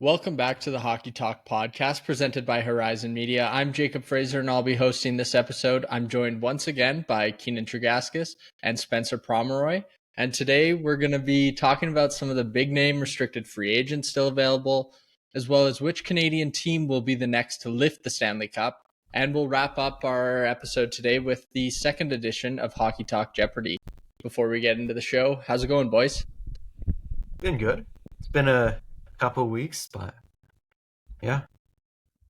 Welcome back to the Hockey Talk podcast presented by Horizon Media. I'm Jacob Fraser and I'll be hosting this episode. I'm joined once again by Keanen Tregaskis and Spencer Pomeroy. And today we're going to be talking about some of the big name restricted free agents still available, as well as which Canadian team will be the next to lift the Stanley Cup. And we'll wrap up our episode today with the second edition of Hockey Talk Jeopardy. Before we get into the show, how's it going, boys? Been good. It's been a couple of weeks, but yeah.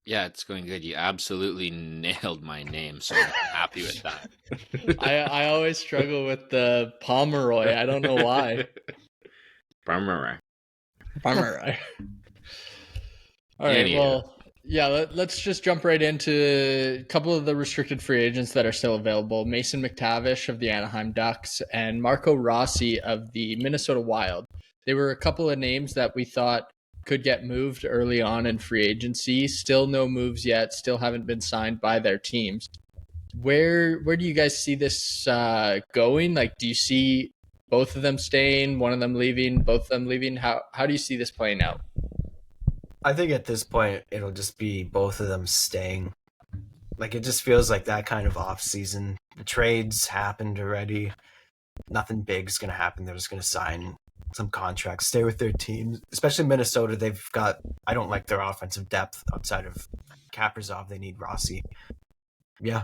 Yeah, it's going good. You absolutely nailed my name, so I'm happy with that. I always struggle with the Pomeroy. I don't know why. Pomeroy. All right. Well, yeah, let's just jump right into a couple of the restricted free agents that are still available. Mason McTavish of the Anaheim Ducks and Marco Rossi of the Minnesota Wild. They were a couple of names that we thought could get moved early on in free agency. Still no moves yet. Still haven't been signed by their teams. Where do you guys see this going? Like, do you see both of them staying, one of them leaving, both of them leaving? How do you see this playing out? I think at this point it'll just be both of them staying. Like, it just feels like that kind of off season. The trades happened already. Nothing big's gonna happen. They're just gonna sign some contracts, stay with their teams, especially Minnesota. They've got, I don't like their offensive depth outside of Kaprizov. They need Rossi. Yeah.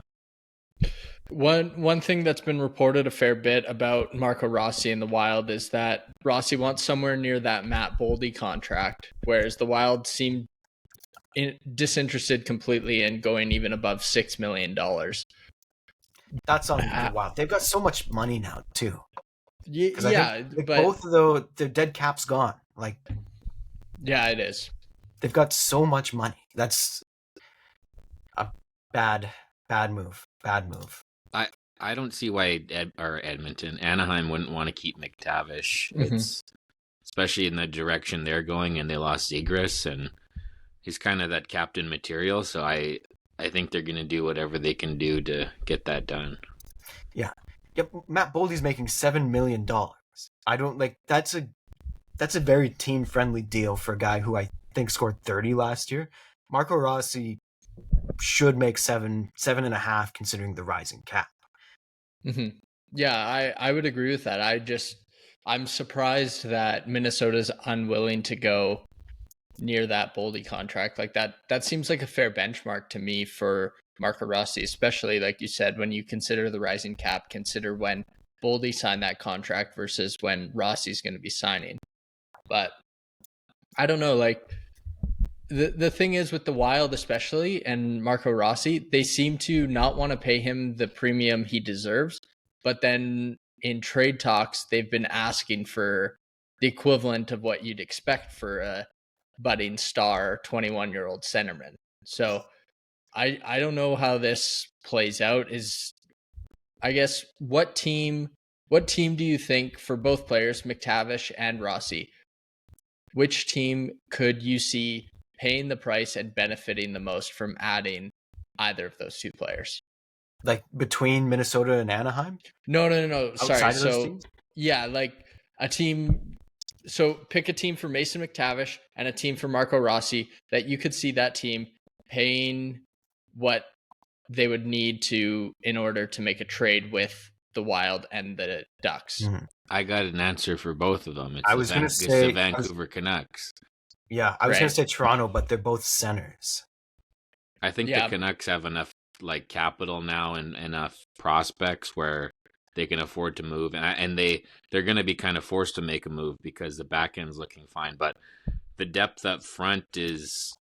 One thing that's been reported a fair bit about Marco Rossi in the Wild is that Rossi wants somewhere near that Matt Boldy contract, whereas the Wild seem disinterested completely in going even above $6 million. That's on the Wild. They've got so much money now too. Yeah, but both of the their dead cap's gone. Like, yeah, it is. They've got so much money. That's a bad move. Bad move. I don't see why Anaheim wouldn't want to keep McTavish. Mm-hmm. It's especially in the direction they're going, and they lost Zegras, and he's kind of that captain material. So I think they're going to do whatever they can do to get that done. Yeah. Yep, Matt Boldy's making $7 million. I don't like that's a very team friendly deal for a guy who I think scored 30 last year. Marco Rossi should make 7.5 considering the rising cap. Mm-hmm. Yeah, I would agree with that. I'm surprised that Minnesota's unwilling to go near that Boldy contract. Like that seems like a fair benchmark to me for Marco Rossi, especially like you said, when you consider the rising cap, consider when Boldy signed that contract versus when Rossi's going to be signing. But I don't know, like the thing is with the Wild especially and Marco Rossi, they seem to not want to pay him the premium he deserves, but then in trade talks, they've been asking for the equivalent of what you'd expect for a budding star 21-year-old centerman. So I don't know how this plays out. I guess what team do you think for both players, McTavish and Rossi, which team could you see paying the price and benefiting the most from adding either of those two players? Like between Minnesota and Anaheim? No. Sorry. So yeah, like a team. So pick a team for Mason McTavish and a team for Marco Rossi that you could see that team paying what they would need to in order to make a trade with the Wild and the Ducks. Mm-hmm. I got an answer for both of them. It's the Vancouver Canucks. Yeah, I was going to say Toronto, but they're both centers. I think the Canucks have enough like capital now and enough prospects where they can afford to move, and they're going to be kind of forced to make a move because the back end's looking fine, but the depth up front is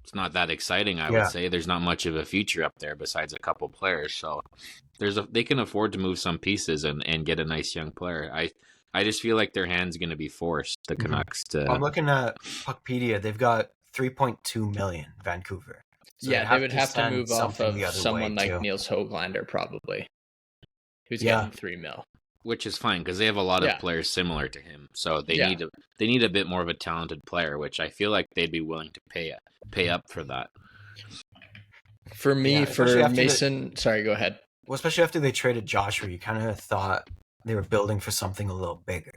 it's not that exciting. I would say there's not much of a future up there besides a couple players. So they can afford to move some pieces and get a nice young player. I just feel like their hand's going to be forced. The Canucks to. I'm looking at Puckpedia. They've got 3.2 million Vancouver. So they would have to move off of someone like Niels Höglander probably, who's getting $3 million. Which is fine because they have a lot of players similar to him, so they need a bit more of a talented player, which I feel like they'd be willing to pay up for that. For me, for Mason, sorry, go ahead. Well, especially after they traded Joshua, you kind of thought they were building for something a little bigger.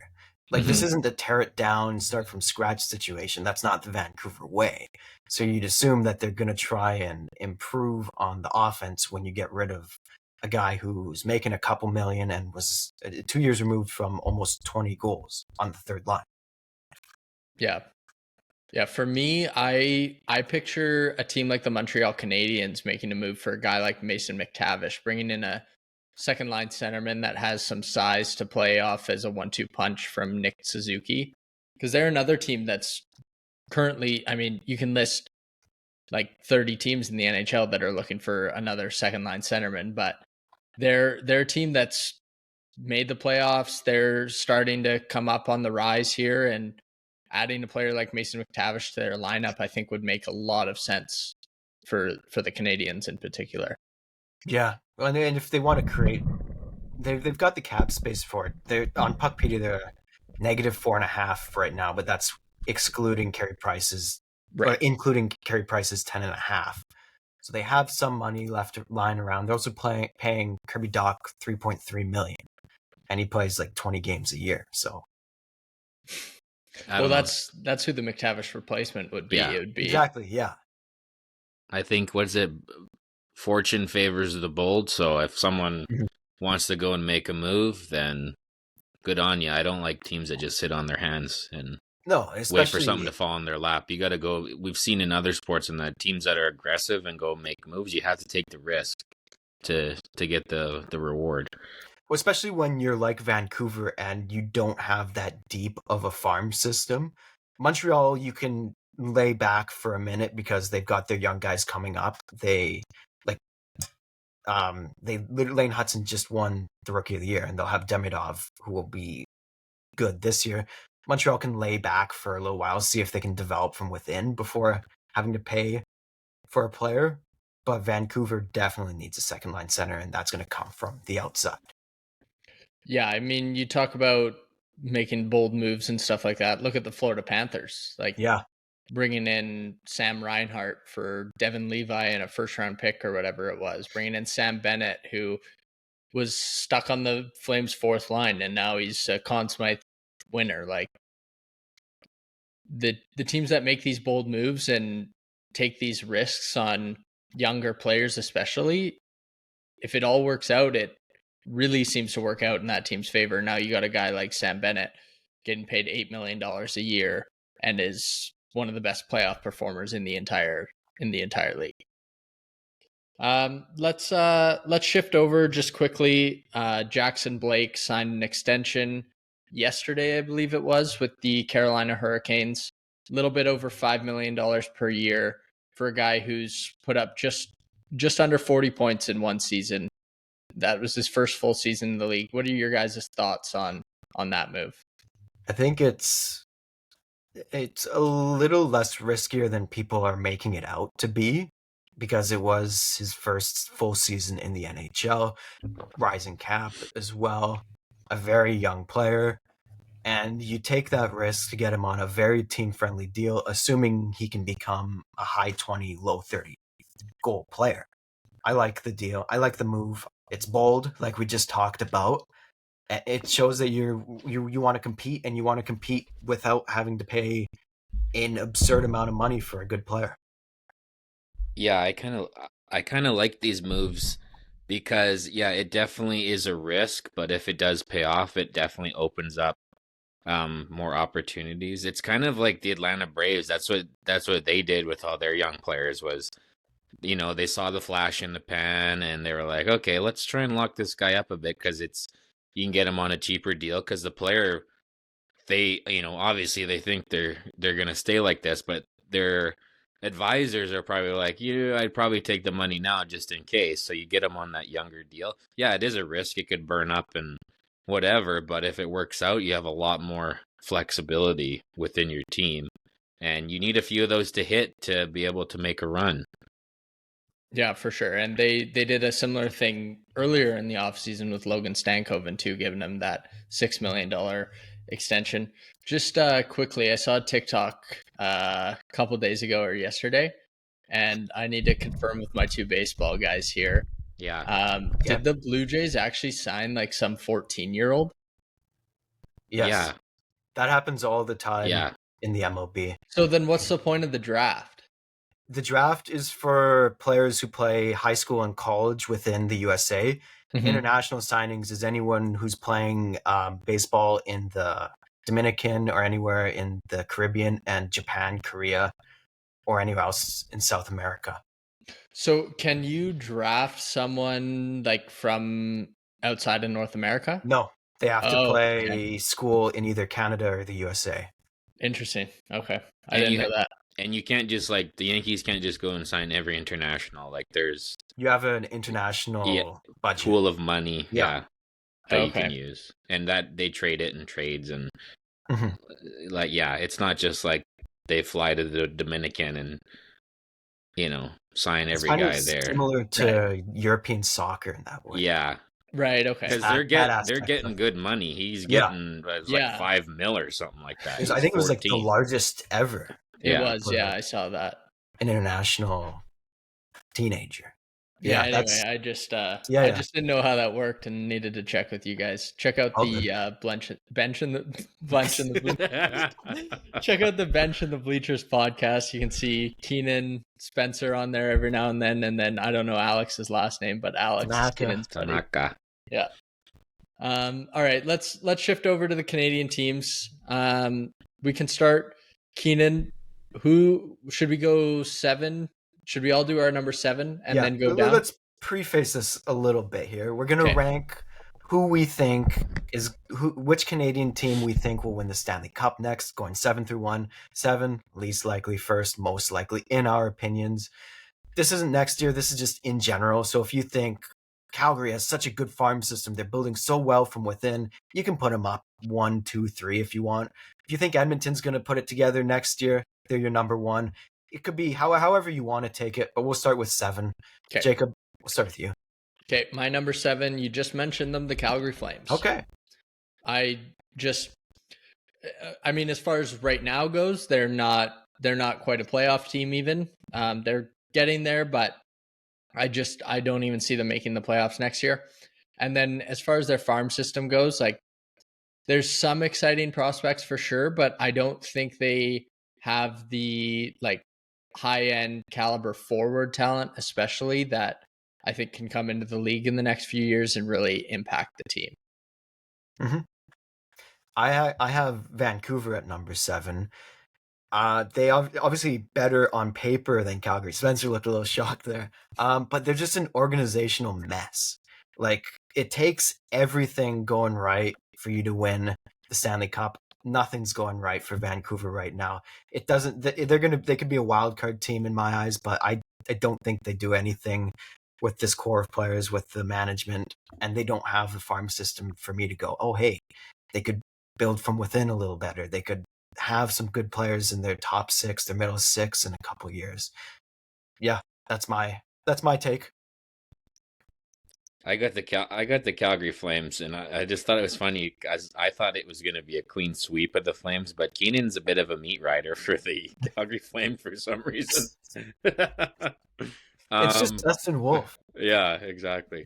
Like, this isn't a tear it down, start from scratch situation. That's not the Vancouver way. So you'd assume that they're going to try and improve on the offense when you get rid of a guy who's making a couple million and was 2 years removed from almost 20 goals on the third line. Yeah. Yeah, for me, I picture a team like the Montreal Canadiens making a move for a guy like Mason McTavish, bringing in a second line centerman that has some size to play off as a 1-2 punch from Nick Suzuki, because they're another team that's currently, I mean, you can list like 30 teams in the NHL that are looking for another second line centerman, but they're a team that's made the playoffs. They're starting to come up on the rise here, and adding a player like Mason McTavish to their lineup, I think, would make a lot of sense for the Canadiens in particular. Yeah, and if they want to create, they've got the cap space for it. They're on Puckpedia, they're -4.5 right now, but that's excluding Carey Price's, or including Carey Price's 10.5. So they have some money left lying around. They're also paying Kirby Dach $3.3 million, and he plays like 20 games a year. So, well, that's who the McTavish replacement would be. Yeah. It would be exactly, yeah. I think fortune favors the bold. So if someone wants to go and make a move, then good on you. I don't like teams that just sit on their hands and wait for something to fall in their lap. You got to go. We've seen in other sports and that teams that are aggressive and go make moves, you have to take the risk to get the reward. Well, especially when you're like Vancouver and you don't have that deep of a farm system. Montreal, you can lay back for a minute because they've got their young guys coming up. Lane Hudson just won the Rookie of the Year, and they'll have Demidov, who will be good this year. Montreal can lay back for a little while, see if they can develop from within before having to pay for a player. But Vancouver definitely needs a second line center, and that's going to come from the outside. Yeah, I mean, you talk about making bold moves and stuff like that. Look at the Florida Panthers. Bringing in Sam Reinhart for Devin Levi and a first-round pick or whatever it was. Bringing in Sam Bennett, who was stuck on the Flames' fourth line, and now he's a Conn Smythe winner. Like, the teams that make these bold moves and take these risks on younger players especially, if it all works out, it really seems to work out in that team's favor. Now you got a guy like Sam Bennett getting paid $8 million a year and is one of the best playoff performers in the entire league. Let's shift over just quickly. Jackson Blake signed an extension yesterday, I believe it was, with the Carolina Hurricanes. A little bit over $5 million per year for a guy who's put up just under 40 points in one season. That was his first full season in the league. What are your guys' thoughts on that move? I think it's a little less riskier than people are making it out to be, because it was his first full season in the NHL, rising cap as well, a very young player, and you take that risk to get him on a very team-friendly deal, assuming he can become a high 20, low 30 goal player. I like the deal. I like the move. It's bold, like we just talked about. It shows that you want to compete, and you want to compete without having to pay an absurd amount of money for a good player. Yeah, I kind of like these moves because it definitely is a risk, but if it does pay off, it definitely opens up more opportunities. It's kind of like the Atlanta Braves. That's what they did with all their young players was, they saw the flash in the pan and they were like, okay, let's try and lock this guy up a bit because you can get him on a cheaper deal because the player, they, obviously they think they're going to stay like this, but their advisors are probably like, I'd probably take the money now just in case. So you get them on that younger deal. Yeah, it is a risk. It could burn up and whatever, but if it works out, you have a lot more flexibility within your team. And you need a few of those to hit to be able to make a run. Yeah, for sure. And they did a similar thing earlier in the offseason with Logan Stankoven too, giving him that $6 million extension. Just quickly, I saw a TikTok a couple days ago or yesterday, and I need to confirm with my two baseball guys here. Yeah. Did the Blue Jays actually sign like some 14-year-old? Yes. Yeah. That happens all the time Yeah. in the MLB. So then what's the point of the draft? The draft is for players who play high school and college within the USA. Mhm. International signings is anyone who's playing baseball in the Dominican or anywhere in the Caribbean and Japan, Korea, or anywhere else in South America. So can you draft someone like from outside of North America? No, they have to Oh, play okay. school in either Canada or the USA. Interesting. Okay. I And didn't you know that. And you can't just like the Yankees can't just go and sign every international. Like there's You have an international budget. pool of money, Yeah. that you Okay. can use, and that they trade it in trades, and Mhm. like it's not just like they fly to the Dominican and sign It's every kind guy of there. similar to European soccer in that way. Yeah, Right. Okay. because That they're aspect getting of- good money. He's Yeah. getting Yeah. like $5 million or something like that. I think it was like the 14. largest ever. It Yeah. was. Yeah, I saw that. An international teenager. Yeah. Yeah, Anyway, I just I yeah. just didn't know how that worked and needed to check with you guys. Check out All the bench and the check out the bench and the bleachers podcast. You can see Keanen, Spencer on there every now and then I don't know Alex's last name, but Alex is Tanaka. Keanen's buddy. Tanaka. Yeah. All right, let's shift over to the Canadian teams. We can start. Keanen, who should we go 7? Should we all do our number 7 and then go down? Let's preface this a little bit here. We're gonna rank who we think which Canadian team we think will win the Stanley Cup next, going 7 through 1. 7, least likely, first, most likely, in our opinions. This isn't next year, this is just in general. So if you think Calgary has such a good farm system, they're building so well from within, you can put them up 1, 2, 3 if you want. If you think Edmonton's going to put it together next year, they're your number 1. It could be however you want to take it, but we'll start with 7. Okay. Jacob, we'll start with you. Okay, my number 7, you just mentioned them, the Calgary Flames. Okay. I mean, as far as right now goes, they're not quite a playoff team even. They're getting there, but I don't even see them making the playoffs next year. And then as far as their farm system goes, like there's some exciting prospects for sure, but I don't think they have the like high-end caliber forward talent, especially that I think can come into the league in the next few years and really impact the team. Mm-hmm. I have Vancouver at number 7. They are obviously better on paper than Calgary. Spencer looked a little shocked there. But they're just an organizational mess. Like it takes everything going right for you to win the Stanley Cup. Nothing's going right for Vancouver right now. It doesn't. They could be a wild card team in my eyes, but I don't think they do anything with this core of players, with the management, and they don't have the farm system for me to go, oh hey, they could build from within a little better. They could have some good players in their top 6, their middle 6 in a couple years. Yeah, that's my take. I got the Calgary Flames, and I just thought it was funny because I thought it was going to be a clean sweep of the Flames, but Keanen's a bit of a meat rider for the Calgary Flames for some reason. It's just Dustin Wolf. Yeah, exactly.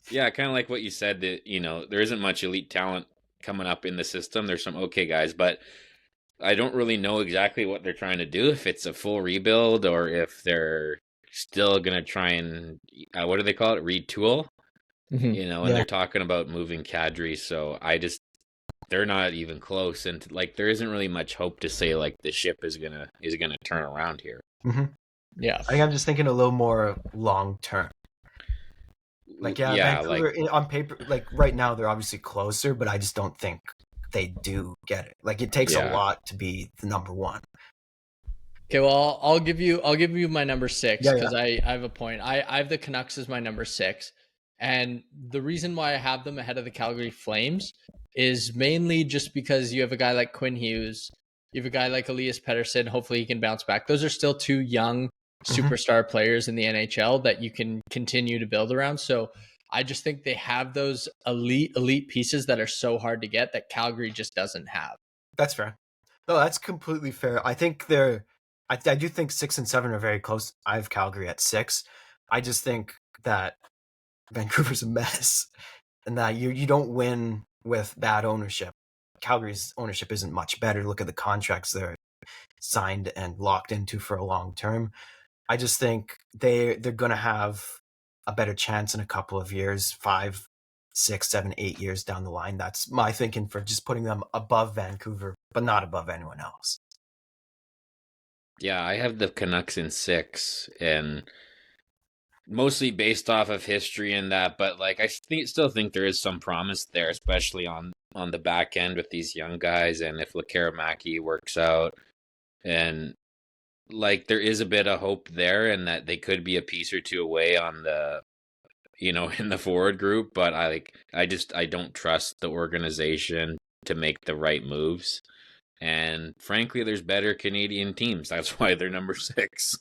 Yeah, kind of like what you said, that there isn't much elite talent coming up in the system. There's some okay guys, but I don't really know exactly what they're trying to do, if it's a full rebuild or if they're still going to try and, what do they call it? Retool? Mm-hmm. And they're talking about moving Kadri. So they're not even close. And like, there isn't really much hope to say like the ship is going to turn around here. Mm-hmm. Yeah. I think I'm just thinking a little more long term. Like, Vancouver, like, on paper, like right now they're obviously closer, but I just don't think they do get it. Like it takes a lot to be the number 1. Okay, well, I'll give you my number 6 because I have a point. I have the Canucks as my number 6, and the reason why I have them ahead of the Calgary Flames is mainly just because you have a guy like Quinn Hughes, you have a guy like Elias Pettersson. Hopefully, he can bounce back. Those are still 2 young superstar players in the NHL that you can continue to build around. So I just think they have those elite pieces that are so hard to get that Calgary just doesn't have. That's fair. No, that's completely fair. I think I do think 6 and 7 are very close. I have Calgary at 6. I just think that Vancouver's a mess and that you don't win with bad ownership. Calgary's ownership isn't much better. Look at the contracts they're signed and locked into for a long term. I just think they're going to have a better chance in a couple of years, 5, 6, 7, 8 years down the line. That's my thinking for just putting them above Vancouver, but not above anyone else. Yeah, I have the Canucks in 6, and mostly based off of history and that, but like I still think there is some promise there, especially on the back end with these young guys, and if Lekkerimaki works out, and like there is a bit of hope there, and that they could be a piece or two away on the, in the forward group. But I don't trust the organization to make the right moves. And frankly, there's better Canadian teams. That's why they're number 6.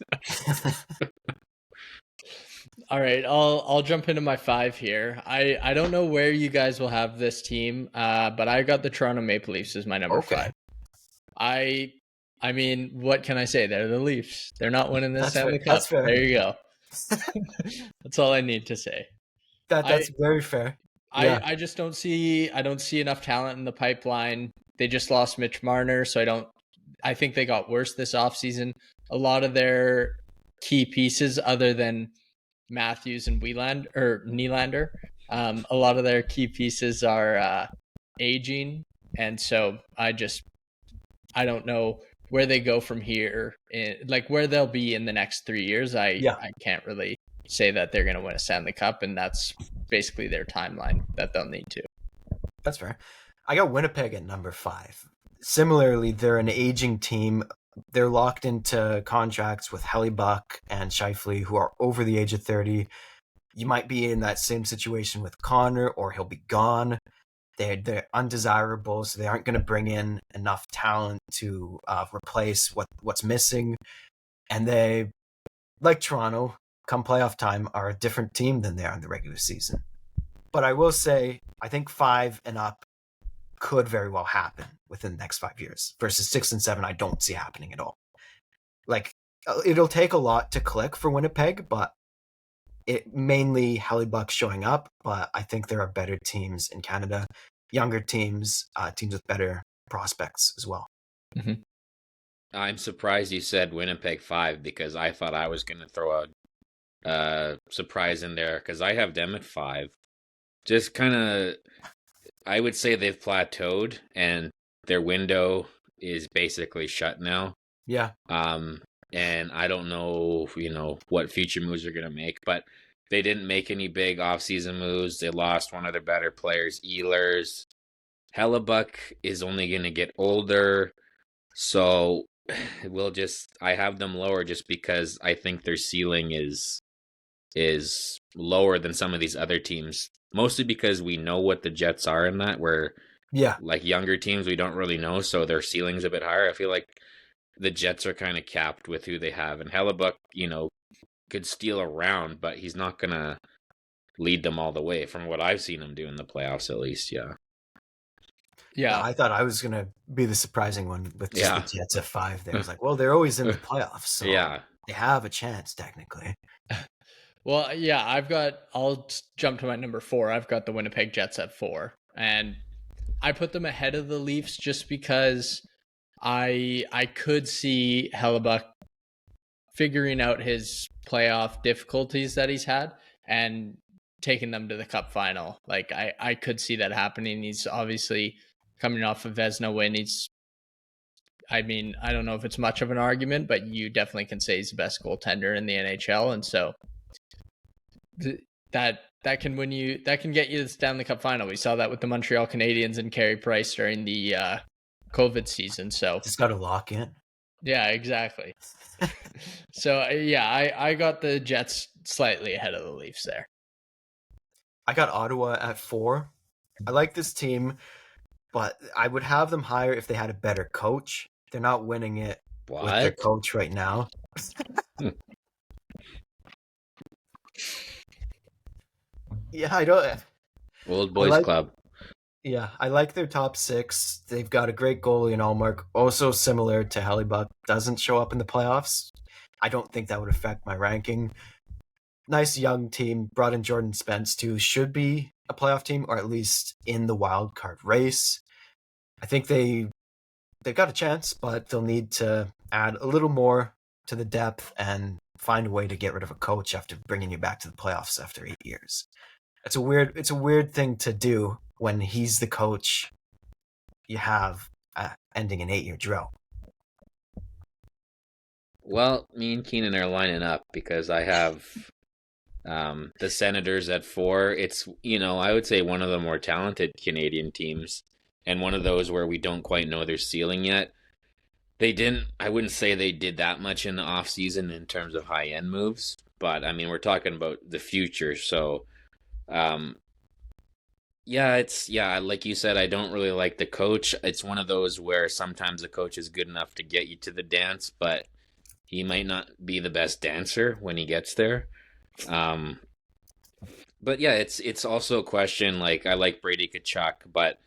All right, I'll jump into my 5 here. I don't know where you guys will have this team, but I got the Toronto Maple Leafs as my number 5. I mean, what can I say? They're the Leafs. They're not winning this Stanley Cup. That's fair. There you go. That's all I need to say. That's very fair. Yeah. I just don't see enough talent in the pipeline. They just lost Mitch Marner, so I think they got worse this offseason. A lot of their key pieces, other than Matthews and Nylander, a lot of their key pieces are aging, and so I don't know where they go from here, like where they'll be in the next 3 years. I can't really say that they're going to win a Stanley Cup, and that's basically their timeline that they'll need to. That's fair. I got Winnipeg at number 5. Similarly, they're an aging team. They're locked into contracts with Hellebuyck and Scheifele, who are over the age of 30. You might be in that same situation with Connor, or he'll be gone. They're undesirable, so they aren't going to bring in enough talent to replace what's missing. And they, like Toronto, come playoff time, are a different team than they are in the regular season. But I will say, I think 5 and up could very well happen within the next 5 years. Versus 6 and 7, I don't see happening at all. Like, it'll take a lot to click for Winnipeg, but it mainly Hellebuyck showing up. But I think there are better teams in Canada, younger teams, teams with better prospects as well. Mm-hmm. I'm surprised you said Winnipeg 5, because I thought I was going to throw a surprise in there, because I have them at 5. Just kind of, I would say they've plateaued, and their window is basically shut now. Yeah. And I don't know, what future moves they're going to make, but they didn't make any big offseason moves. They lost one of their better players, Ehlers. Hellebuyck is only going to get older, so I have them lower just because I think their ceiling is lower than some of these other teams. Mostly because we know what the Jets are in that, where like younger teams we don't really know, so their ceiling's a bit higher. I feel like the Jets are kind of capped with who they have, and Hellebuyck, could steal around, but he's not gonna lead them all the way from what I've seen him do in the playoffs, at least. Yeah, I thought I was gonna be the surprising one with just the Jets at 5. There, I was like, well, they're always in the playoffs, so they have a chance technically. Well, yeah, I'll jump to my number 4. I've got the Winnipeg Jets at 4, and I put them ahead of the Leafs just because I could see Hellebuyck figuring out his playoff difficulties that he's had and taking them to the Cup final. Like, I could see that happening. He's obviously coming off a Vezina win. I don't know if it's much of an argument, but you definitely can say he's the best goaltender in the NHL, and so that can get you to the Stanley Cup final. We saw that with the Montreal Canadiens and Carey Price during the COVID season. So just got to lock in. Yeah, exactly. So I got the Jets slightly ahead of the Leafs there. I got Ottawa at 4. I like this team, but I would have them higher if they had a better coach. They're not winning it with their coach right now. Yeah, I don't. Old boys club. Yeah, I like their top 6. They've got a great goalie in Allmark, also similar to Hellebuyck. Doesn't show up in the playoffs. I don't think that would affect my ranking. Nice young team. Brought in Jordan Spence too. Should be a playoff team, or at least in the wild card race. I think they've got a chance, but they'll need to add a little more to the depth and find a way to get rid of a coach after bringing you back to the playoffs after 8 years. It's a weird thing to do when he's the coach you have ending an 8-year drought. Well, me and Keanen are lining up because I have the Senators at 4. It's, I would say one of the more talented Canadian teams and one of those where we don't quite know their ceiling yet. I wouldn't say they did that much in the offseason in terms of high-end moves, but I mean, we're talking about the future. So, like you said, I don't really like the coach. It's one of those where sometimes the coach is good enough to get you to the dance, but he might not be the best dancer when he gets there. But yeah, it's also a question, like, I like Brady Tkachuk, but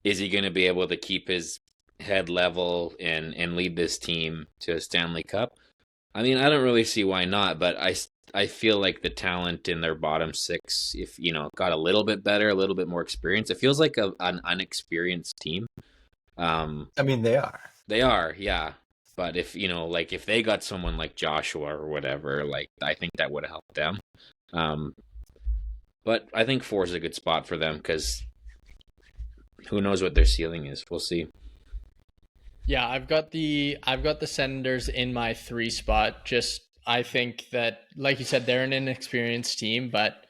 is he going to be able to keep his head level and lead this team to a Stanley Cup? I mean, I don't really see why not, but I feel like the talent in their bottom 6, if, got a little bit better, a little bit more experience, it feels like an unexperienced team. I mean, they are. They are, yeah. But if, if they got someone like Joshua or whatever, like, I think that would have helped them. But I think 4 is a good spot for them because who knows what their ceiling is. We'll see. Yeah, I've got the Senators in my 3 spot. Just, I think that, like you said, they're an inexperienced team, but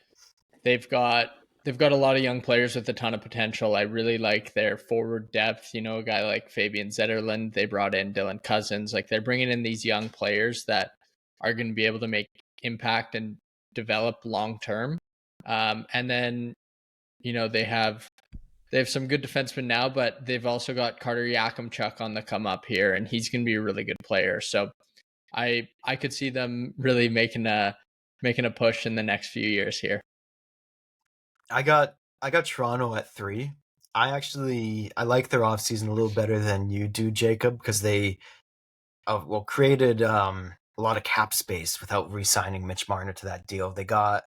they've got a lot of young players with a ton of potential. I really like their forward depth. A guy like Fabian Zetterlund. They brought in Dylan Cousins. Like, they're bringing in these young players that are going to be able to make impact and develop long term. And then, they have some good defensemen now, but they've also got Carter Yakimchuk on the come up here, and he's going to be a really good player. So I could see them really making a push in the next few years here. I got Toronto at 3. I like their offseason a little better than you do, Jacob, because they created a lot of cap space without re-signing Mitch Marner to that deal. They got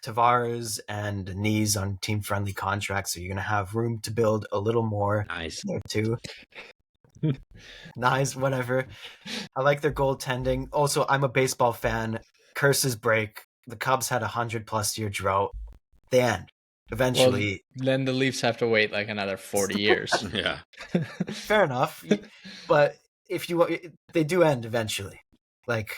Tavares and Nice on team-friendly contracts, so you're going to have room to build a little more. Nice. There too. Nice, whatever. I like their goaltending. Also, I'm a baseball fan. Curses break. The Cubs had 100+ year drought. They end. Eventually. Well, then the Leafs have to wait like another 40 years. Yeah. Fair enough. But they do end eventually. Like,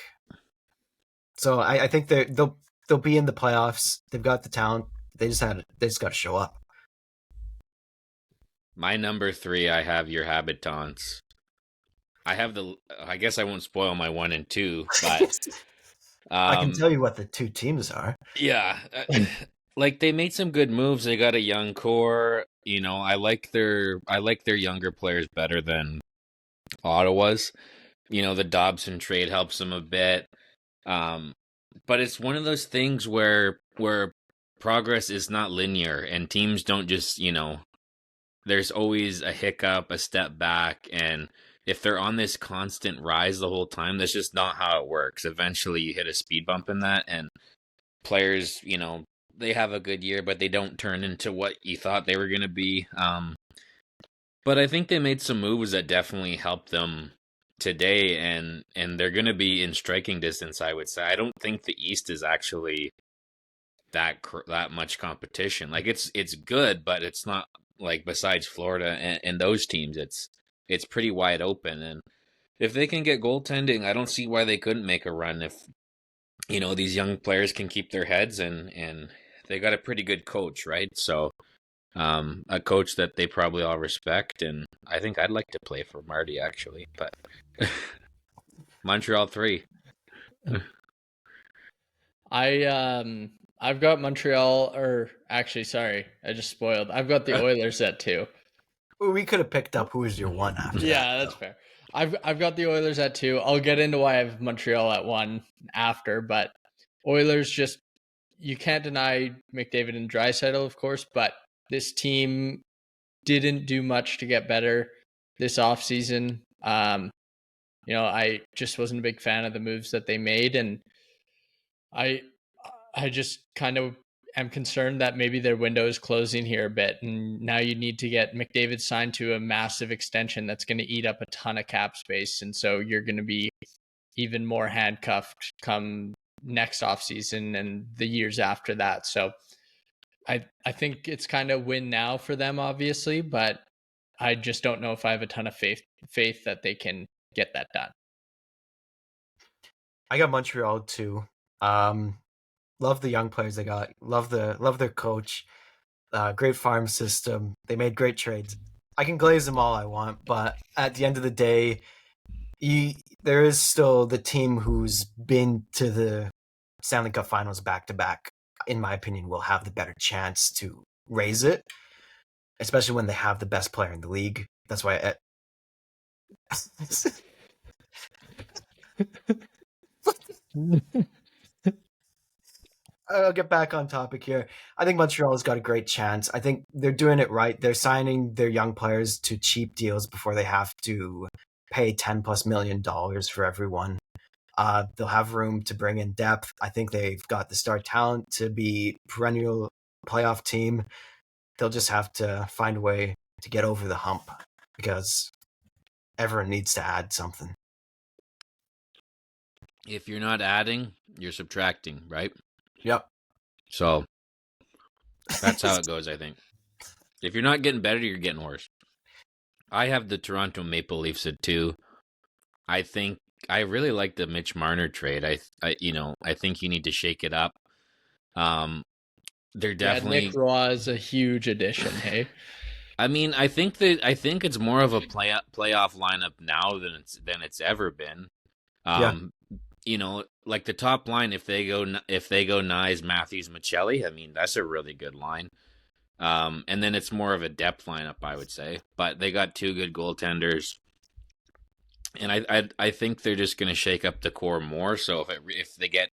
so I think they'll be in the playoffs. They've got the talent. They just got to show up. My number 3, I have your Habitants. I guess I won't spoil my 1 and 2, but I can tell you what the 2 teams are. Yeah. Like, they made some good moves. They got a young core. I like their younger players better than Ottawa's. The Dobson trade helps them a bit. But it's one of those things where progress is not linear, and teams don't just, there's always a hiccup, a step back, and if they're on this constant rise the whole time, that's just not how it works. Eventually you hit a speed bump in that, and players, they have a good year, but they don't turn into what you thought they were going to be. But I think they made some moves that definitely helped them today, and they're going to be in striking distance, I would say. I don't think the East is actually that much competition. Like, it's good, but it's not, like, besides Florida and those teams, it's pretty wide open. And if they can get goaltending, I don't see why they couldn't make a run if, these young players can keep their heads, and they got a pretty good coach, right? So a coach that they probably all respect, and I think I'd like to play for Marty, actually. But Montreal 3. I've got Montreal, or actually, sorry, I just spoiled. I've got the Oilers at 2. Well, we could have picked up who was your 1 after. Yeah, that's fair. I've got the Oilers at 2. I'll get into why I have Montreal at 1 after, but Oilers, just, you can't deny McDavid and Draisaitl, of course, but this team didn't do much to get better this offseason. I just wasn't a big fan of the moves that they made, and I just kind of am concerned that maybe their window is closing here a bit, and now you need to get McDavid signed to a massive extension that's going to eat up a ton of cap space, and so you're going to be even more handcuffed come next offseason and the years after that. So I think it's kind of win now for them, obviously, but I just don't know if I have a ton of faith that they can get that done. I got Montreal too. Love the young players they got. Love their coach. Great farm system. They made great trades. I can glaze them all I want, but at the end of the day, there is still the team who's been to the Stanley Cup Finals back to back. In my opinion, will have the better chance to raise it, especially when they have the best player in the league. That's why. I'll get back on topic here. I think Montreal's got a great chance. I think they're doing it right. They're signing their young players to cheap deals before they have to pay $10+ million for everyone. They'll have room to bring in depth. I think they've got the star talent to be perennial playoff team. They'll just have to find a way to get over the hump because everyone needs to add something. If you're not adding, you're subtracting, right? Yep. So that's how it goes, I think. If you're not getting better, you're getting worse. I have the Toronto Maple Leafs at 2. I think I really like the Mitch Marner trade. I think you need to shake it up. They're definitely Nick Roy is a huge addition, hey? I mean, I think it's more of a playoff lineup now than it's ever been. Like the top line, if they go Nyes, Matthews, Michelli, I mean, that's a really good line. And then it's more of a depth lineup, I would say. But they got 2 good goaltenders, and I think they're just going to shake up the core more. So if they get,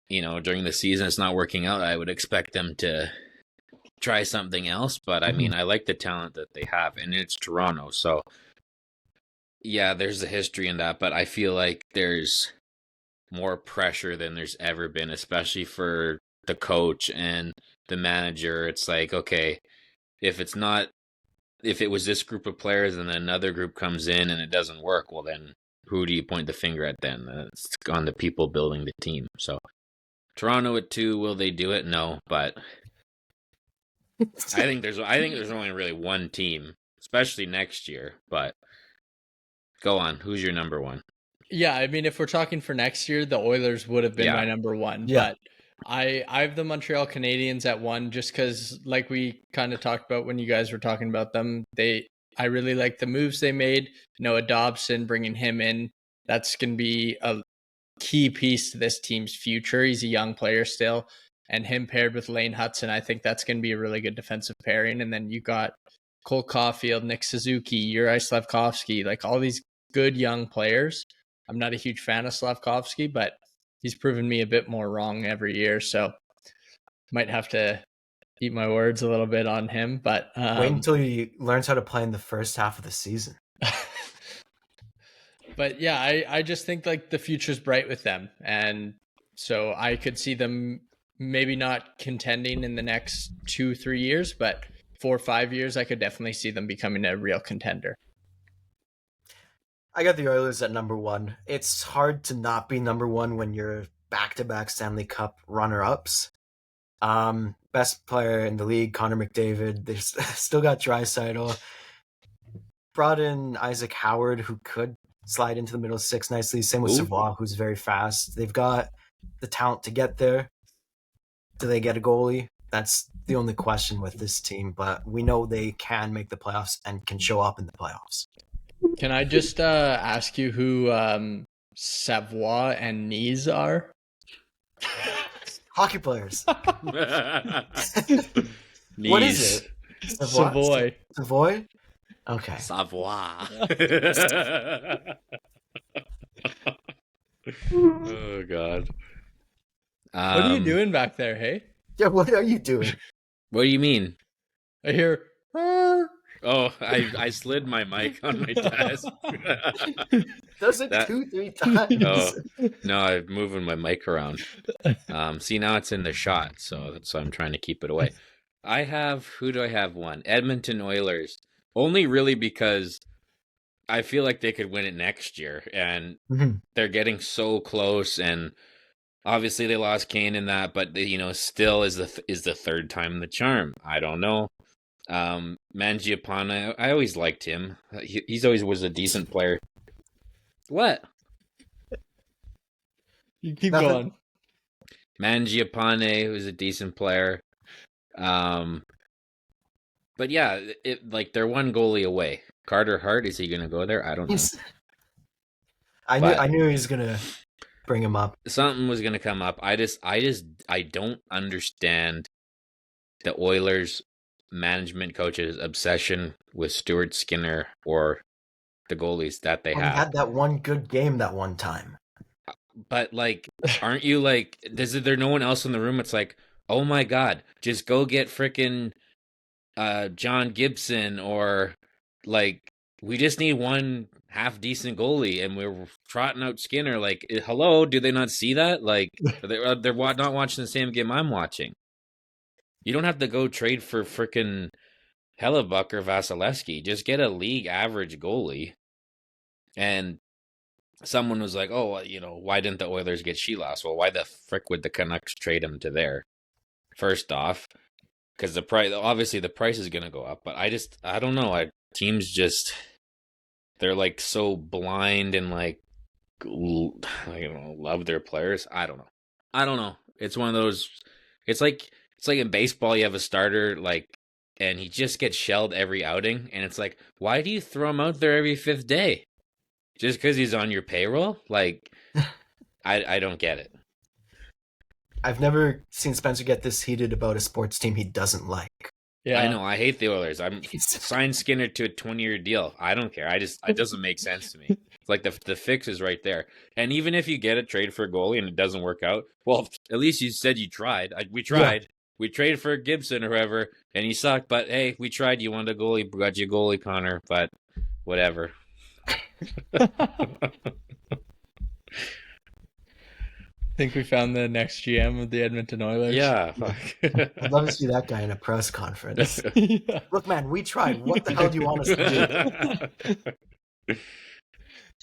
during the season it's not working out, I would expect them to try something else. But I mean, I like the talent that they have, and it's Toronto, so yeah, there's a history in that. But I feel like there's more pressure than there's ever been, especially for the coach and the manager. It's like, okay, if it was this group of players and then another group comes in and it doesn't work, well then who do you point the finger at then? It's on the people building the team. So Toronto at 2, will they do it? No, but I think there's only really one team, especially next year. But go on, who's your number 1? Yeah, I mean, if we're talking for next year, the Oilers would have been my number 1. Yeah. But I have the Montreal Canadiens at 1 just because, like we kind of talked about when you guys were talking about them, I really like the moves they made. Noah Dobson, bringing him in, that's going to be a key piece to this team's future. He's a young player still, and him paired with Lane Hudson, I think that's going to be a really good defensive pairing. And then you got Cole Caulfield, Nick Suzuki, Juraj Slafkovsky, like all these good young players. I'm not a huge fan of Slafkovsky, but he's proven me a bit more wrong every year, so might have to eat my words a little bit on him. But wait until he learns how to play in the first half of the season. But yeah, I just think like the future's bright with them, and so I could see them maybe not contending in the next 2-3 years, but 4 or 5 years, I could definitely see them becoming a real contender. I got the Oilers at number 1. It's hard to not be number 1 when you're back-to-back Stanley Cup runner-ups. Best player in the league, Connor McDavid. They still got Draisaitl. Brought in Isaac Howard, who could slide into the middle 6 nicely. Same with Savoie, who's very fast. They've got the talent to get there. Do they get a goalie? That's the only question with this team, but we know they can make the playoffs and can show up in the playoffs. Can I just ask you who Savoie and Nies are? Hockey players. What is it? Savoy. Savoy? Okay. Savoie. Oh, God. What are you doing back there, hey? Yeah, what are you doing? What do you mean? I hear... Oh, I slid my mic on my desk. Does it 2-3 times? No, I'm moving my mic around. See, now it's in the shot, so that's why I'm trying to keep it away. Who do I have one? Edmonton Oilers. Only really because I feel like they could win it next year, and they're getting so close, and obviously they lost Keanen in that, but still is the third time the charm. I don't know. Mangiapane, I always liked him. He's always was a decent player. What? You keep going. Mangiapane was a decent player. But yeah, they're one goalie away. Carter Hart, is he going to go there? I don't know. I knew he was going to bring him up. Something was going to come up. I don't understand the Oilers management coach's obsession with Stuart Skinner or the goalies that they have. He had that one good game that one time. But aren't you is there no one else in the room? It's like, oh my God, just go get frickin' John Gibson, or we just need one half decent goalie, and we're trotting out Skinner. Hello, do they not see that? They're not watching the same game I'm watching. You don't have to go trade for frickin' Hellebuck or Vasilevsky. Just get a league average goalie. And someone was like, oh, why didn't the Oilers get Sheelas? Well, why the frick would the Canucks trade him to there? First off, because the price is going to go up. But I don't know. Teams just, they're so blind and love their players. I don't know. It's one of those, it's like in baseball, you have a starter, and he just gets shelled every outing. And it's like, why do you throw him out there every fifth day? Just because he's on your payroll? I don't get it. I've never seen Spencer get this heated about a sports team he doesn't like. Yeah, I know. I hate the Oilers. I'm signed Skinner to a 20-year deal. I don't care. It doesn't make sense to me. It's the fix is right there. And even if you get a trade for a goalie and it doesn't work out, well, at least you said you tried. We tried. Yeah. We traded for Gibson or whoever, and he sucked. But hey, we tried. You wanted a goalie, got you a goalie, Connor. But whatever. I think we found the next GM of the Edmonton Oilers. Yeah. I'd love to see that guy in a press conference. Yeah. Look, man, we tried. What the hell do you want us to do?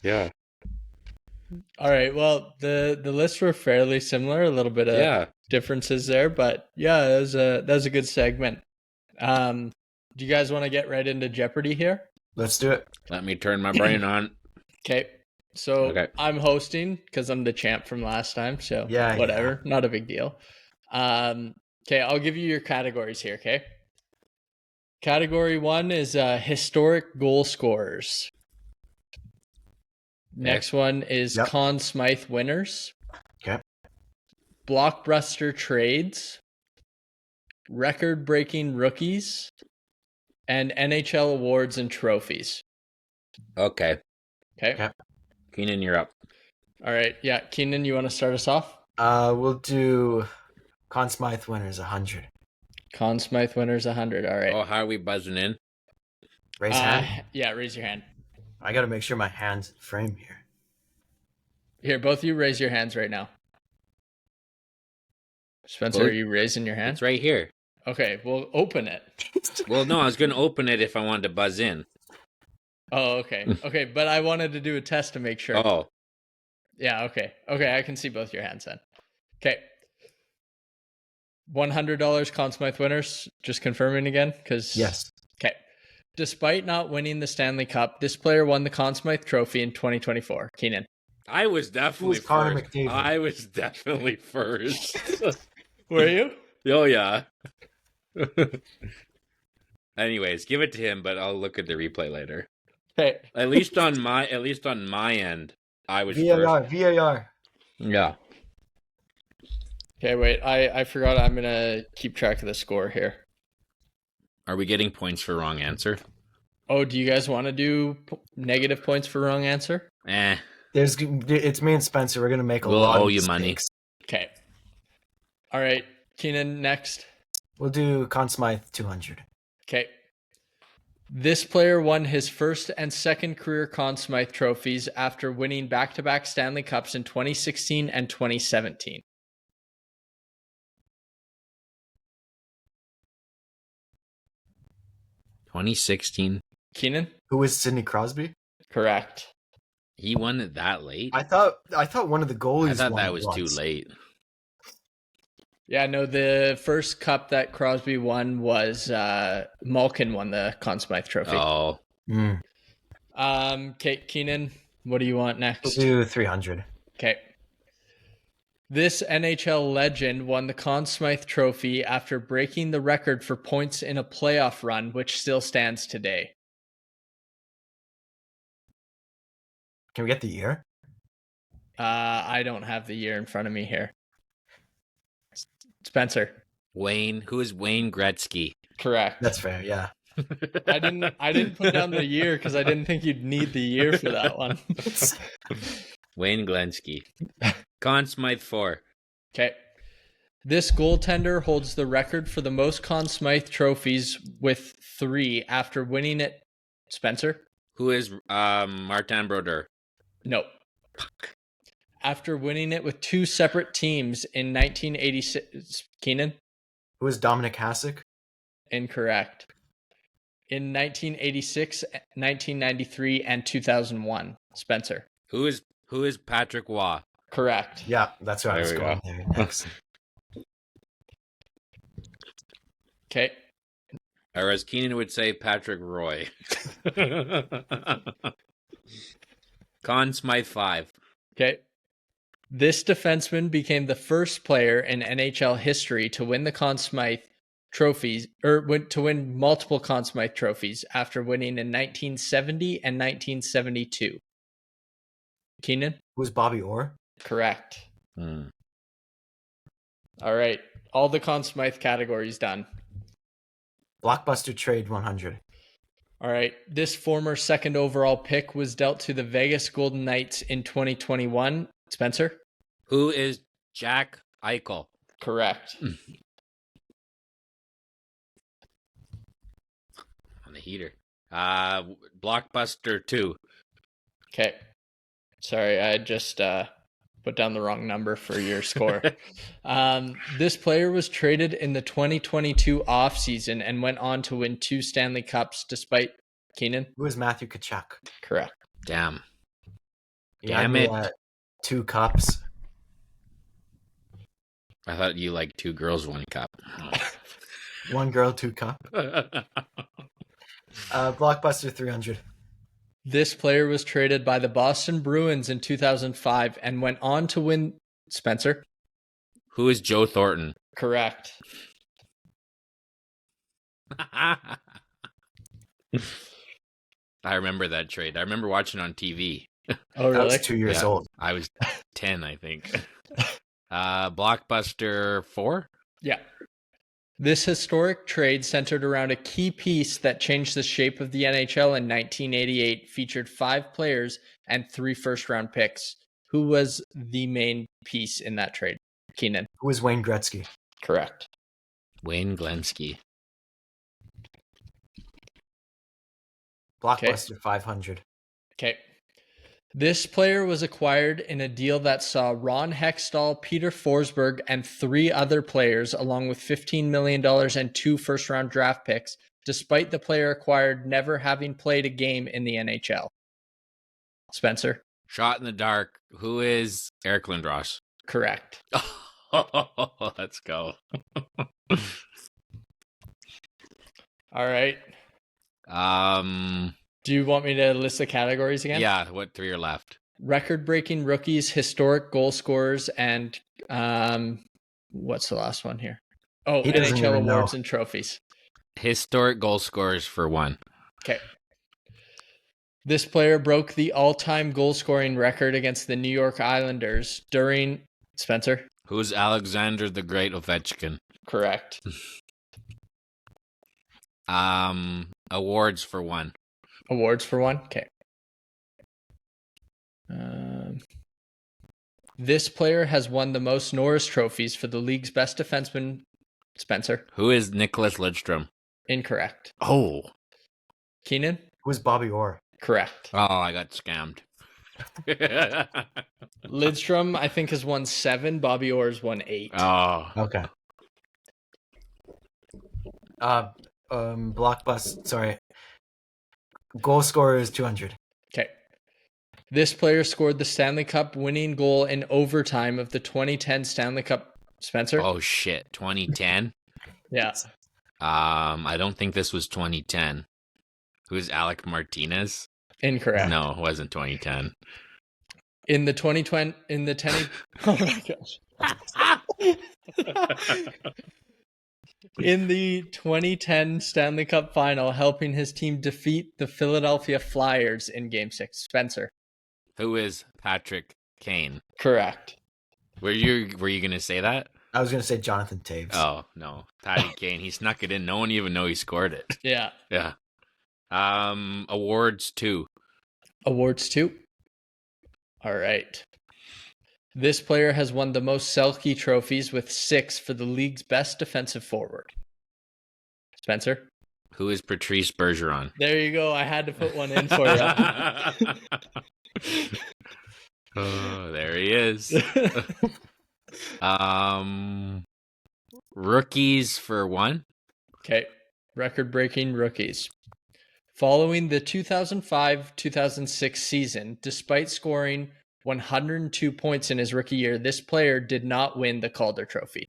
Yeah. All right. Well, the lists were fairly similar. A little bit of differences there, but yeah, that was a good segment. Do you guys want to get right into Jeopardy here? Let's do it. Let me turn my brain on. Okay. So I'm hosting because I'm the champ from last time. So whatever. Not a big deal. Okay. I'll give you your categories here. Okay. Category 1 is historic goal scorers. Next one is Conn Smythe winners. Okay. Blockbuster trades. Record-breaking rookies. And NHL awards and trophies. Okay. Keanen, you're up. All right. Yeah. Keanen, you want to start us off? We'll do Conn Smythe winners 100. Conn Smythe winners 100. All right. Oh, how are we buzzing in? Raise hand? Yeah, raise your hand. I got to make sure my hand's in frame here. Here, both of you raise your hands right now. Spencer, are you raising your hand? It's right here. Okay, well, open it. Well, no, I was going to open it if I wanted to buzz in. Oh, okay. Okay, but I wanted to do a test to make sure. Oh. Yeah, okay. Okay, I can see both your hands then. Okay. $100 Conn Smythe winners. Just confirming again, because yes. Okay. Despite not winning the Stanley Cup, this player won the Conn Smythe Trophy in 2024. Keanen. I was definitely first. Connor McTavish. I was definitely first. Were you? Oh yeah. Anyways, give it to him, but I'll look at the replay later. Okay. At least on my end, I was VAR. first. VAR. Yeah. Okay, wait. I forgot. I'm gonna keep track of the score here. Are we getting points for wrong answer? Oh, do you guys want to do negative points for wrong answer? It's me and Spencer. We're gonna make a lot of mistakes. We'll owe you money. Okay. All right, Keanen, next. We'll do Conn Smythe 200. Okay. This player won his first and second career Conn Smythe trophies after winning back-to-back Stanley Cups in 2016 and 2017. (2016) Keanen? Who is Sidney Crosby? Correct. He won it that late? I thought one of the goalies. I thought won that was too once. late. Yeah, no, the first cup that Crosby won was Malkin won the Conn Smythe trophy. Oh. Keanen, what do you want next? We'll do 300. Okay. This NHL legend won the Conn Smythe trophy after breaking the record for points in a playoff run, which still stands today. Can we get the year? I don't have the year in front of me here. Spencer. Wayne. Who is Wayne Gretzky? Correct. That's fair, yeah. I didn't put down the year because I didn't think you'd need the year for that one. Wayne Gretzky. Conn Smythe 4. Okay. This goaltender holds the record for the most Conn Smythe trophies with 3 after winning it. Spencer? Who is Martin Brodeur? No. After winning it with 2 separate teams in 1986. Keanen? Who is Dominic Hasek? Incorrect. In 1986, 1993, and 2001. Spencer? Who is Patrick Waugh? Correct. Yeah, that's where I was There we going there next. Okay. Or as Keanen would say, Patrick Roy. Conn Smythe 5. Okay. This defenseman became the first player in NHL history to win the Conn Smythe trophies, or to win multiple Conn Smythe trophies after winning in 1970 and 1972. Keanen? Who's Bobby Orr? Correct. All right. All the Conn Smythe categories done. Blockbuster trade 100. All right. This former second overall pick was dealt to the Vegas Golden Knights in 2021. Spencer? Who is Jack Eichel? Correct. On the heater. Blockbuster 2. Okay. Sorry, I just put down the wrong number for your score. This player was traded in the 2022 offseason and went on to win 2 Stanley Cups despite Keanen. Who is Matthew Tkachuk? Correct. Damn. Yeah, Damn it. 2 cups. I thought you like 2 girls, 1 cup. 1 girl, 2 cup. Blockbuster 300. This player was traded by the Boston Bruins in 2005 and went on to win. Spencer? Who is Joe Thornton? Correct. I remember that trade. I remember watching it on TV. Oh, really? I was 2 years old. I was 10, I think. Blockbuster 4? Yeah. This historic trade centered around a key piece that changed the shape of the NHL in 1988, featured 5 players and 3 first-round picks. Who was the main piece in that trade? Keanen. Who is Wayne Gretzky? Correct. Wayne Gretzky. Blockbuster 500. Okay. This player was acquired in a deal that saw Ron Hextall, Peter Forsberg, and 3 other players, along with $15 million and 2 first-round draft picks, despite the player acquired never having played a game in the NHL. Spencer? Shot in the dark. Who is Eric Lindros? Correct. Let's go. All right. Do you want me to list the categories again? Yeah, what 3 are left? Record-breaking rookies, historic goal scorers, and what's the last one here? Oh, NHL awards and trophies. Historic goal scorers for 1. Okay. This player broke the all-time goal-scoring record against the New York Islanders during... Spencer? Who's Alexander the Great Ovechkin? Correct. Awards for 1. Awards for 1? Okay. This player has won the most Norris trophies for the league's best defenseman. Spencer? Who is Nicholas Lidstrom? Incorrect. Oh. Keanen? Who was Bobby Orr? Correct. Oh, I got scammed. Lidstrom, I think, has won 7. Bobby Orr's won 8. Oh. Okay. Sorry. Goal scorer is 200. Okay. This player scored the Stanley Cup winning goal in overtime of the 2010 Stanley Cup. Spencer? Oh, shit. 2010? Yeah. I don't think this was 2010. Who's Alec Martinez? Incorrect. No, it wasn't 2010. In the 2020, oh my gosh. In the 2010 Stanley Cup final, helping his team defeat the Philadelphia Flyers in Game 6. Spencer. Who is Patrick Kane? Correct. Were you going to say that? I was going to say Jonathan Taves. Oh, no. Patty Kane. He snuck it in. No one even know he scored it. Yeah. Yeah. Awards 2. Awards 2. All right. This player has won the most Selke trophies with 6 for the league's best defensive forward. Spencer? Who is Patrice Bergeron? There you go. I had to put one in for you. Oh, there he is. Rookies for 1. Okay. Record-breaking rookies. Following the 2005-2006 season, despite scoring 102 points in his rookie year, this player did not win the Calder Trophy.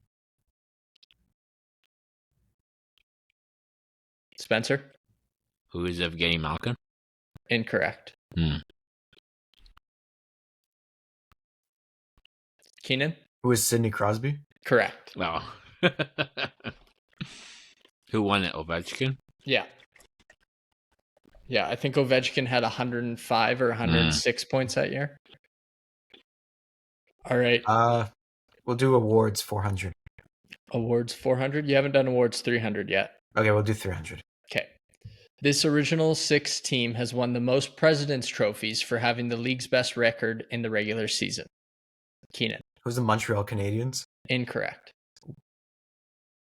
Spencer? Who is Evgeny Malkin? Incorrect. Keanen? Who is Sidney Crosby? Correct. Well, who won it? Ovechkin? Yeah. Yeah, I think Ovechkin had 105 or 106 points that year. All right. We'll do awards 400. Awards 400? You haven't done awards 300 yet. Okay, we'll do 300. Okay. This original 6 team has won the most President's Trophies for having the league's best record in the regular season. Keanen. Who's the Montreal Canadiens? Incorrect.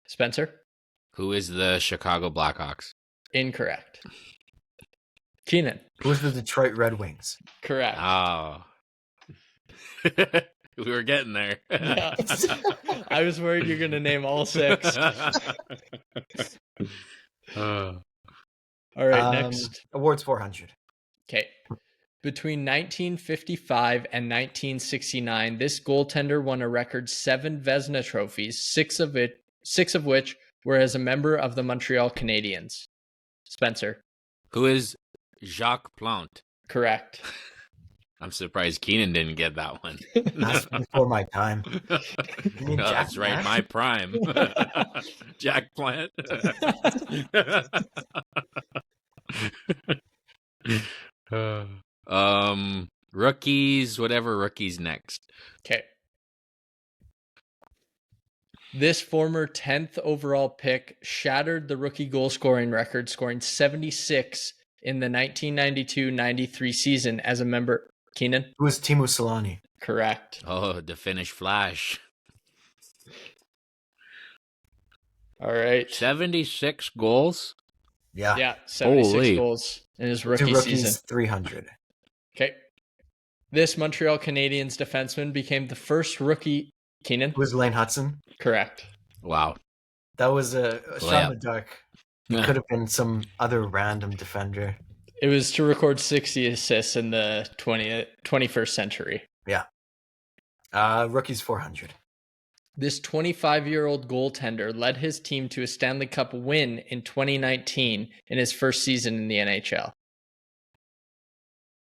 Spencer? Who is the Chicago Blackhawks? Incorrect. Keanen. Who's the Detroit Red Wings? Correct. Oh. We were getting there. Yeah. I was worried you're going to name all 6. All right, next. Awards 400. Okay. Between 1955 and 1969, this goaltender won a record 7 Vezina trophies, 6 of which were as a member of the Montreal Canadiens. Spencer. Who is Jacques Plante? Correct. I'm surprised Keanen didn't get that one. That's before my time. No, that's right, my prime. Jack Plant. Rookies, whatever rookies next. Okay. This former 10th overall pick shattered the rookie goal scoring record, scoring 76 in the 1992-93 season as a member. Keanen? Who is Teemu Selanne? Correct. Oh, the Finnish Flash. All right. 76 goals? Yeah. Yeah, 76 Holy. Goals in his 2 rookie rookies, season. 300. Okay. This Montreal Canadiens defenseman became the first rookie. Keanen? Who is Lane Hudson? Correct. Wow. That was a shot in the dark. It Yeah. could have been some other random defender. It was to record 60 assists in the 21st century. Yeah. Rookies 400. This 25-year-old goaltender led his team to a Stanley Cup win in 2019 in his first season in the NHL.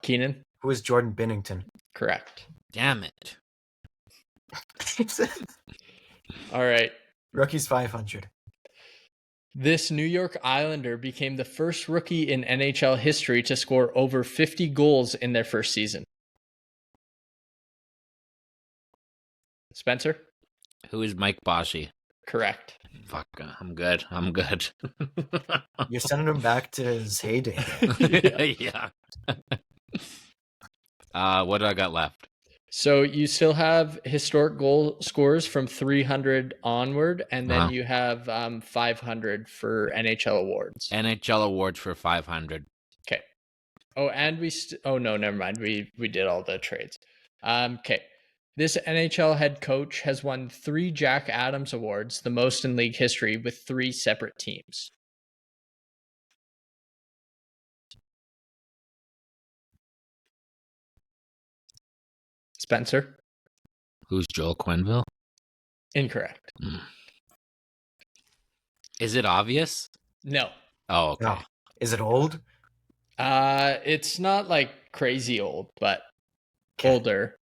Keanen? Who is Jordan Binnington? Correct. Damn it. All right. Rookies 500. This New York Islander became the first rookie in NHL history to score over 50 goals in their first season. Spencer? Who is Mike Bossy? Correct. Fuck, I'm good. You're sending him back to his heyday. Yeah. What do I got left? So you still have historic goal scores from 300 onward, and then you have 500 for NHL awards. NHL awards for 500. Oh, and oh no, never mind. We did all the trades. Okay. This NHL head coach has won 3 Jack Adams awards, the most in league history, with 3 separate teams. Spencer? Who's Joel Quenneville? Incorrect. Is it obvious? No. Oh, okay. No. Is it old? It's not like crazy old, but older.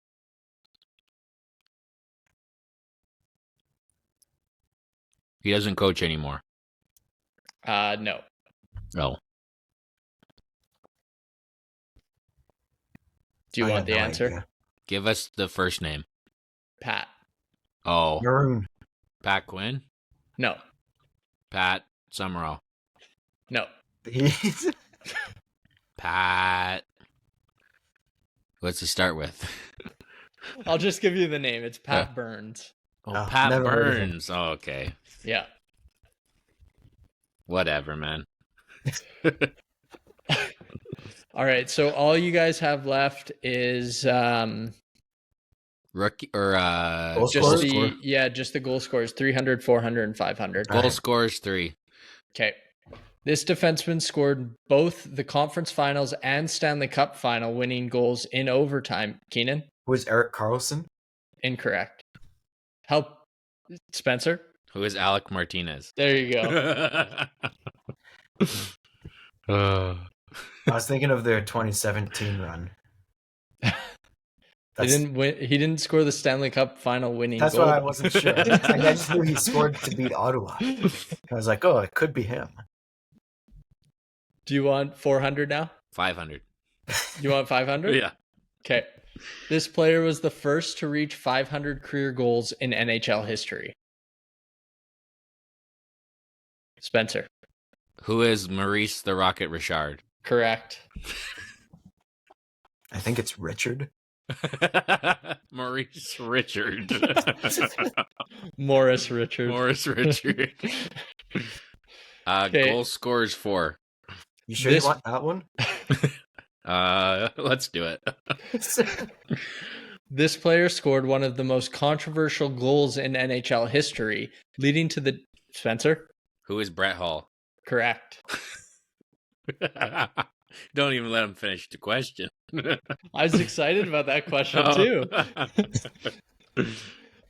He doesn't coach anymore. No. Oh. Do you want the answer? Idea. Give us the first name. Pat. Oh. Maroon. Pat Quinn? No. Pat Summerall. No. Pat. What's it start with? I'll just give you the name. It's Pat Burns. Oh, Pat Burns. Oh, okay. Yeah. Whatever, man. All right. So all you guys have left is rookie or just the goal scores, 300, 400, and 500. Goal scores 3. Okay. This defenseman scored both the conference finals and Stanley Cup final winning goals in overtime. Keanen? Who is Erik Karlsson? Incorrect. Help, Spencer? Who is Alec Martinez? There you go. I was thinking of their 2017 run. He didn't score the Stanley Cup final winning goal. That's why I wasn't sure. I just knew he scored to beat Ottawa. I was like, oh, it could be him. Do you want 400 now? 500. You want 500? Yeah. Okay. This player was the first to reach 500 career goals in NHL history. Spencer. Who is Maurice the Rocket Richard? Correct. I think it's Richard. Maurice Richard. Morris Richard. Morris Richard. Goal scores 4. You sure you want that one? Let's do it. This player scored one of the most controversial goals in NHL history, leading to the Spencer. Who is Brett Hull? Correct. Don't even let him finish the question. I was excited about that question too.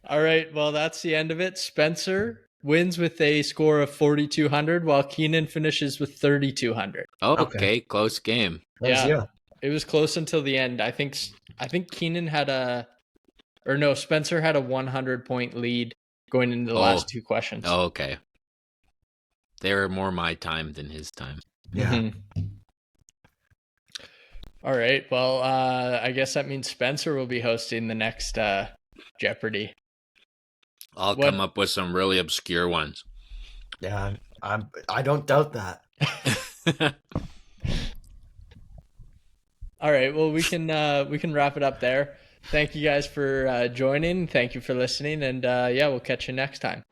All right, well, that's the end of it. Spencer wins with a score of 4,200, while Keanen finishes with 3,200. Okay, close game. Yeah, it was close until the end. I think Keanen had Spencer had a 100-point lead going into the last 2 questions. Oh, okay. They were more my time than his time. Yeah. Mm-hmm. All right. Well, I guess that means Spencer will be hosting the next Jeopardy. I'll come up with some really obscure ones. Yeah, I don't doubt that. All right. Well, we can wrap it up there. Thank you guys for joining. Thank you for listening, and we'll catch you next time.